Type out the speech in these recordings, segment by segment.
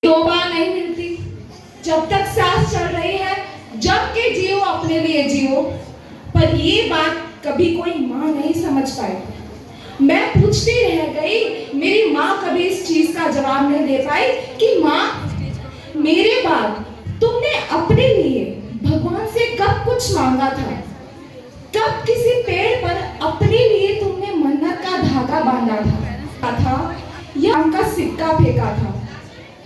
दो बार नहीं मिलती। जब तक सांस चल रही है, जब के जियो अपने लिए जियो। पर ये बात कभी कोई माँ नहीं समझ पाई। मैं पूछती रह गई, मेरी माँ कभी इस चीज का जवाब नहीं दे पाई कि माँ, मेरे बाद तुमने अपने लिए भगवान से कब कुछ मांगा था? कब किसी पेड़ पर अपने लिए तुमने मन्नत का धागा बांधा था या उनका सिक्का फेंका था?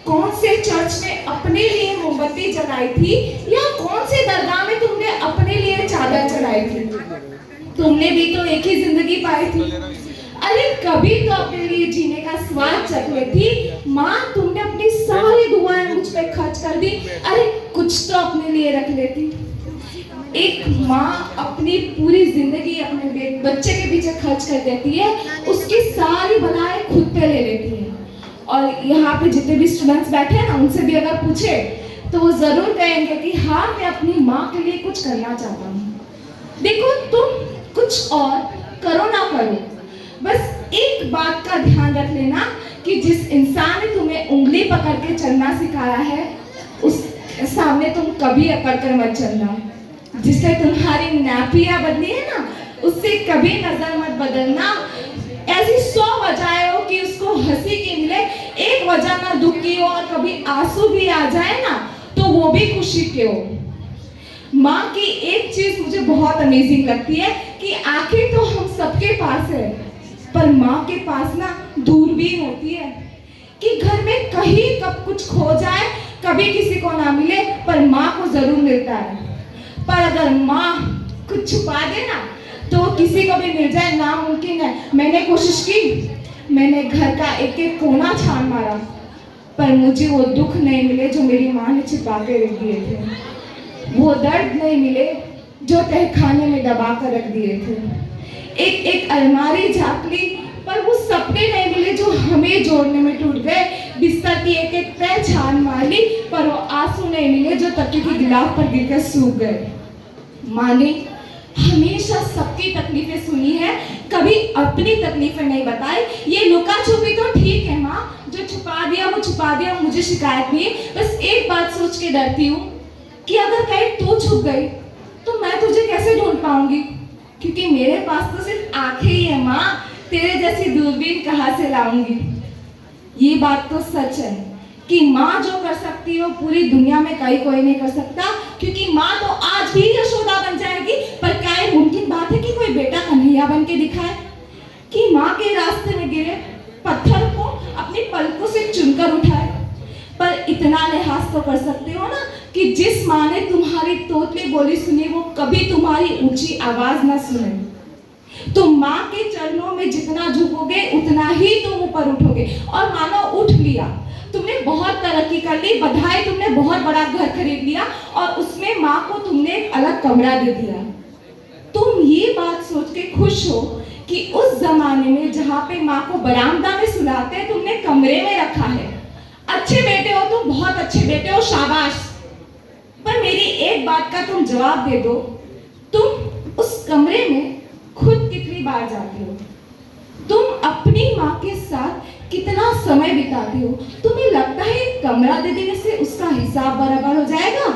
कौन से चर्च में अपने लिए मोमबत्ती जलाई थी या कौन से दरगाह में तुमने अपने लिए चादर चढ़ाई थी? तुमने भी तो एक ही जिंदगी पाई थी। अरे कभी तो अपने लिए जीने का स्वाद चखी थी। माँ, तुमने अपनी सारी दुआएं मुझ पे खर्च कर दी। अरे कुछ तो अपने लिए रख लेती। एक माँ अपनी पूरी जिंदगी अपने बच्चे के पीछे खर्च कर देती है, उसकी सारी बलाएं खुद पे ले लेती है। और यहाँ पे जितने भी स्टूडेंट्स बैठे हैं ना, उनसे भी अगर पूछे तो वो जरूर कहेंगे कि हाँ, मैं अपनी माँ के लिए कुछ करना चाहता हूँ। देखो, तुम कुछ और करो ना करो, बस एक बात का ध्यान रख लेना कि जिस इंसान ने तुम्हें उंगली पकड़ के चलना सिखाया है, उस सामने तुम कभी अकड़ कर मत चलना। जिससे तुम्हारी नापियां बदली है ना, उससे कभी नजर मत बदलना। ऐसी 100 वजहें हो कि उसको हंसी की मिले, एक वजह ना दुख की हो, और कभी आंसू भी आ जाए ना तो वो भी खुशी के हो। माँ की एक चीज मुझे बहुत अमेजिंग लगती है कि आखिर तो हम सबके पास है, पर माँ के पास ना दूरबीन होती है कि घर में कहीं कब कुछ खो जाए, कभी किसी को ना मिले, पर माँ को जरूर मिलता है। पर अगर माँ कुछ छुपा दे ना तो किसी को भी मिल जाए नामुमकिन है। मैंने कोशिश की, मैंने घर का एक एक कोना छान मारा, पर मुझे वो दुख नहीं मिले जो मेरी माँ ने छिपा के रख दिए थे। वो दर्द नहीं मिले जो तहखाने में दबा कर रख दिए थे। एक एक अलमारी झाँक ली, पर वो सपने नहीं मिले जो हमें जोड़ने में टूट गए। बिस्तर की एक एक तह छान मार ली, पर वो आंसू नहीं मिले जो तकिए की गिलाफ पर गिरकर सूख गए। माँ ने हमेशा सबकी तकलीफें सुनी है, कभी अपनी तकलीफें नहीं बताई। ये लुका छुपी तो ठीक है माँ, जो छुपा दिया वो छुपा दिया, मुझे शिकायत नहीं। बस एक बात सोच के डरती हूँ कि अगर कहीं तू छुप गई तो मैं तुझे कैसे ढूंढ पाऊंगी, क्योंकि मेरे पास तो सिर्फ आंखें ही है माँ, तेरे जैसी दूरबीन कहाँ से लाऊंगी। ये बात तो सच है कि माँ जो कर सकती है वो पूरी दुनिया में कोई नहीं कर सकता, क्योंकि माँ तो आज भी यशोदा बन जाएगी, पर क्या ये मुमकिन बात है कि कोई बेटा कन्हैया बन के दिखाए? कि माँ के रास्ते में गिरे पत्थर को अपनी पलकों से चुनकर उठाए? पर इतना लिहाज तो कर सकते हो ना कि जिस माँ ने तुम्हारी तोतली बोली सुनी, वो कभी तुम्हारी ऊंची आवाज ना सुने। तुम माँ के चरणों में जितना झुकोगे उतना ही तुम ऊपर उठोगे। और मानो उठ लिया, तुमने बहुत तरक्की कर ली, बधाई, तुमने बहुत बड़ा घर खरीद लिया और उसमें माँ को तुमने एक अलग कमरा दे दिया। तुम ये बात सोच के खुश हो कि उस जमाने में जहाँ पे माँ को बरामदा में सुलाते तुमने कमरे में रखा है। अच्छे बेटे हो तुम, बहुत अच्छे बेटे हो, शाबाश। पर मेरी एक बात का तुम जवाब दे दो, तुम उस कमरे में खुद कितनी बार जाते हो? तुम अपनी माँ के साथ कितना समय बिताते हो? तुम्हें लगता है कमरा दे देने से उसका हिसाब बराबर हो जाएगा?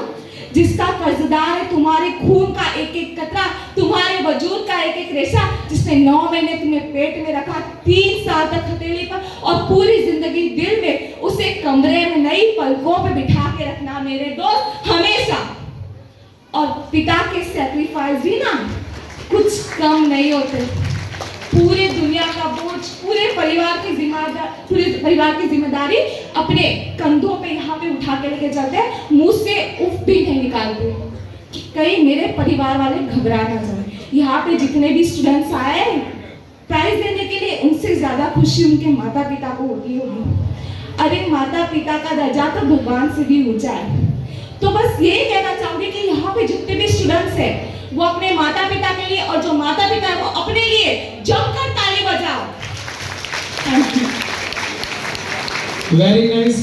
जिसका कर्जदार है तुम्हारे खून का एक एक कतरा, तुम्हारे वजूद का एक एक रेशा, जिसने 9 महीने तुम्हें पेट में रखा, 3 साल तक हथेली पर, और पूरी जिंदगी दिल में, उसे कमरे में नई पलकों पे बिठा के रखना मेरे दोस्त हमेशा। और पिता के सैक्रिफाइस भी ना कुछ कम नहीं होते। पूरे दुनिया का बोझ, पूरे परिवार की जिम्मेदारी अपने कंधों पे यहाँ पे उठा के लेके चलते हैं, मुंह से उफ भी नहीं निकालते कि कहीं मेरे परिवार वाले घबरा ना जाए। यहाँ पे जितने भी स्टूडेंट्स आए प्राइज देने के लिए, उनसे ज्यादा खुशी उनके माता पिता को होगी। अरे माता पिता का दर्जा तो भगवान से भी ऊंचा है। तो बस यही कहना चाहूंगी कि यहाँ पे जितने भी स्टूडेंट्स हैं वो अपने माता पिता के लिए, और जो माता पिता है वो अपने लिए जमकर ताली बजाओ। Thank you. Very nice.